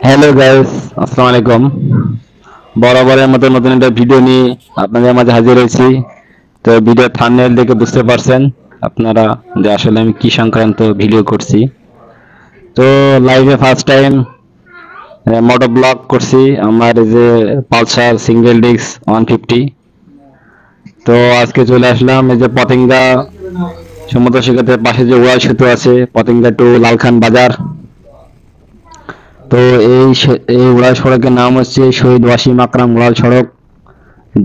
Hello guys, আসসালামু আলাইকুম। বরাবরের মতো নতুন একটা ভিডিও নিয়ে আপনাদের মাঝে হাজির হয়েছি। তো ভিডিও থাম্বনেল দেখে বুঝতে পারছেন আপনারা যে আসলে আমি কি সংক্রান্ত ভিডিও করছি। তো লাইভে ফার্স্ট টাইম মোটো ব্লগ করছি আমার এই যে পালসার সিঙ্গেল ডিস্ক 150। তো আজকে চলে আসলাম এই যে পতেঙ্গা সমুদ্র সৈকতের পাশে যে ওয়াল সেতু আছে, পতেঙ্গা টু লালখান বাজার। তো এই উড়াল সড়কের নাম হচ্ছে শহীদ ওয়াসিম আকরাম উড়াল সড়ক,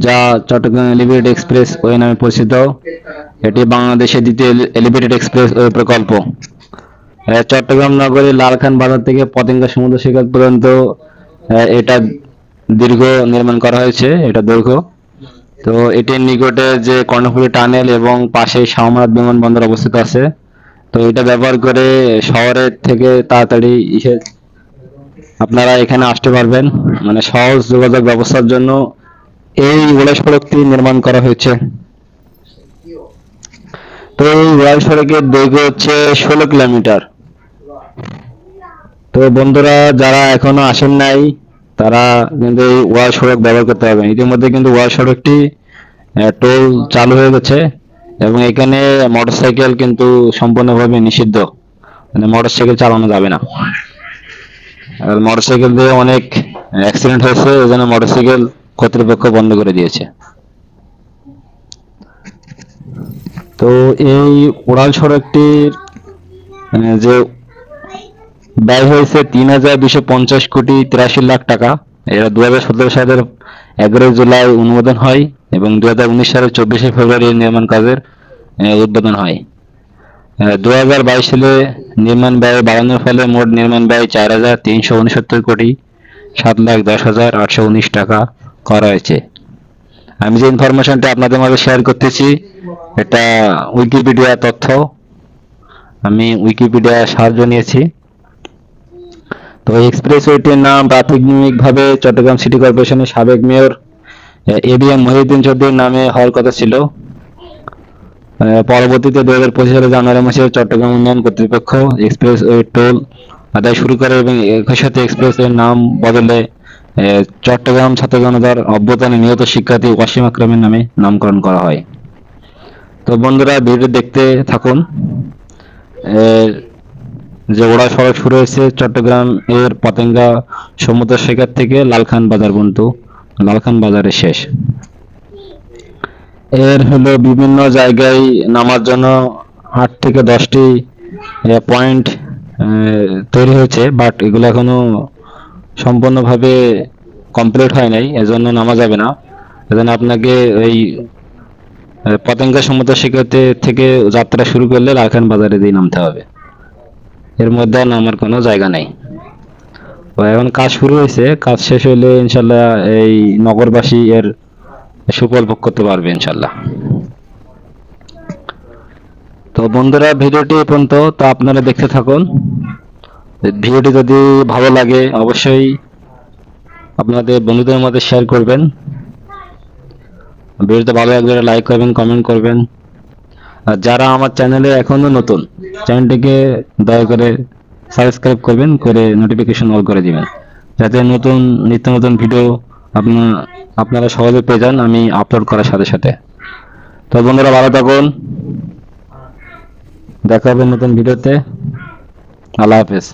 যা চট্টগ্রাম এলিভেটেড এক্সপ্রেস ওয়ে নামে পরিচিত। এটি বাংলাদেশের দ্বিতীয় এলিভেটেড এক্সপ্রেস ওয়ে প্রকল্প। চট্টগ্রাম নগরীর লালখান বাজার থেকে পতেঙ্গা সমুদ্র সৈকত পর্যন্ত এটা দীর্ঘ নির্মাণ করা হয়েছে, এটা দৈর্ঘ্য। তো এটির নিকটে যে কর্ণফুলী টানেল এবং পাশে শাহমারাত বিমানবন্দর অবস্থিত আছে। তো এটা ব্যবহার করে শহরের থেকে তাড়াতাড়ি আপনারা এখানে আসতে পারবেন, মানে সহজ যোগাযোগ ব্যবস্থার জন্য এই উড়াল সড়কটি নির্মাণ করা হয়েছে। তো এই উড়াল সড়কের দৈর্ঘ্য হচ্ছে 16 কিলোমিটার। তো বন্ধুরা যারা এখনো আসেন নাই তারা কিন্তু এই উড়াল সড়ক ব্যবহার করতে পারবেন। ইতিমধ্যে কিন্তু উড়াল সড়কটি টোল চালু হয়ে গেছে এবং এখানে মোটরসাইকেল কিন্তু সম্পূর্ণভাবে নিষিদ্ধ, মানে মোটরসাইকেল চালানো যাবে না। আর মোটরসাইকেল দিয়ে অনেক অ্যাক্সিডেন্ট হয়েছে, এই জন্য মোটরসাইকেল কর্তৃপক্ষ বন্ধ করে দিয়েছে। তো এই উড়াল সড়কটির যে ব্যয় হয়েছে ৩,২৫০,৮৩,০০,০০০ টাকা। এটা ২০১৭ সালের ১১ জুলাই অনুমোদন হয় এবং ২০১৯ সালের ২৪শে ফেব্রুয়ারি নির্মাণ কাজের উদ্বোধন হয়। ২০২২ সালে নির্মাণ ব্যয় বাড়ানোর ফলে মোট নির্মাণ ব্যয় ৪,৩৬৯,৭,১০,৮১৯ টাকা করা হয়েছে। আমি যে ইনফরমেশনটা আপনাদের মাঝে শেয়ার করতেছি এটা উইকিপিডিয়া তথ্য, আমি উইকিপিডিয়া সাহায্য নিয়েছি। তো এক্সপ্রেসওয়েটির নাম প্রাথমিকভাবে চট্টগ্রাম সিটি কর্পোরেশনের সাবেক মেয়র এবিএম মহিউদ্দিন চৌধুরীর নামে হওয়ার কথা ছিল। পরবর্তীতে ২০২৫ সালের জানুয়ারি মাসে চট্টগ্রাম উন্নয়ন কর্তৃপক্ষ এক্সপ্রেসওয়ে টোল আদায় শুরু করে এবং একই সাথে এক্সপ্রেসওয়ের নাম বদলে চট্টগ্রাম ছাত্র জনতার অভ্যুত্থানে নিহত শিক্ষার্থী ওয়াসিম আকরামের নামে নামকরণ করা হয়। তো বন্ধুরা ভিডিও দেখতে থাকুন। যে ওড়াল সড়ক শুরু হয়েছে চট্টগ্রাম এর পতেঙ্গা সমুদ্র সৈকত থেকে লালখান বাজার পর্যন্ত, লালখান বাজারে শেষ। এর হলো বিভিন্ন জায়গায় নামার জন্য ৮ থেকে ১০টি পয়েন্ট তৈরি হয়েছে, বাট এগুলো এখনো সম্পূর্ণভাবে কমপ্লিট হয় নাই, এজন্য নামা যাবে না। এজন্য আপনাকে ওই পতেঙ্গা সমুদ্র সৈকতে থেকে যাত্রা শুরু করলে লালখান বাজারে দিয়ে নামতে হবে, এর মধ্যে আর নামার কোনো জায়গা নেই। তো এখন কাজ শুরু হয়েছে, কাজ শেষ হলে ইনশাল্লাহ এই নগরবাসী এর সুফল ভোগ করতে পারবে ইনশাল্লাহ। তো বন্ধুরা ভিডিওটি এ পর্যন্ত, তো আপনারা দেখতে থাকুন। ভিডিওটি যদি ভালো লাগে অবশ্যই আপনাদের বন্ধুদের মধ্যে শেয়ার করবেন। ভিডিওতে ভালো লাগলে লাইক করবেন, কমেন্ট করবেন। আর যারা আমার চ্যানেলে এখনো নতুন, চ্যানেলটিকে দয়া করে সাবস্ক্রাইব করবেন, করে নোটিফিকেশন অল করে দিবেন, যাতে নিত্য নতুন ভিডিও আপনারা সহজে পেয়ে যান আমি আপলোড করার সাথে সাথে। তো বন্ধুরা ভালো থাকুন, দেখা হবে নতুন ভিডিওতে। আল্লাহ হাফেজ।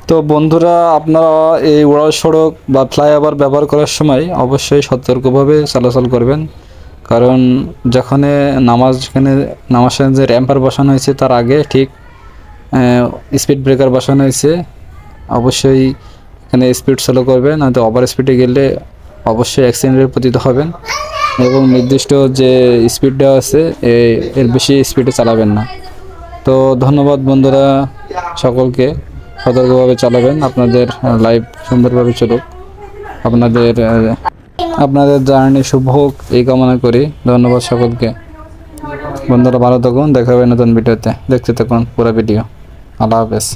তো বন্ধুরা আপনারা এই উড়াল সড়ক বা ফ্লাইওভার ব্যবহার করার সময় অবশ্যই সতর্কভাবে চলাচল করবেন, কারণ যেখানে নামাজ যে র্যাম্পার বসানো হয়েছে তার আগে ঠিক স্পিড ব্রেকার বসানো হয়েছে। অবশ্যই এখানে স্পিড স্লো করবেন, নয়তো ওভার স্পিডে গেলে অবশ্যই অ্যাক্সিডেন্টে পতিত হবেন এবং নির্দিষ্ট যে স্পিড দেওয়া আছে এর বেশি স্পিডে চালাবেন না। তো ধন্যবাদ বন্ধুরা, সকলকে সতর্কভাবে চালাবেন, আপনাদের লাইফ সুন্দরভাবে চলুক, আপনাদের জার্নি শুভ হোক এই কামনা করি। ধন্যবাদ সকলকে। বন্ধুরা ভালো থাকুন, দেখা হবে নতুন ভিডিওতে, দেখতে থাকুন পুরো ভিডিও। আল্লাহ হাফেজ।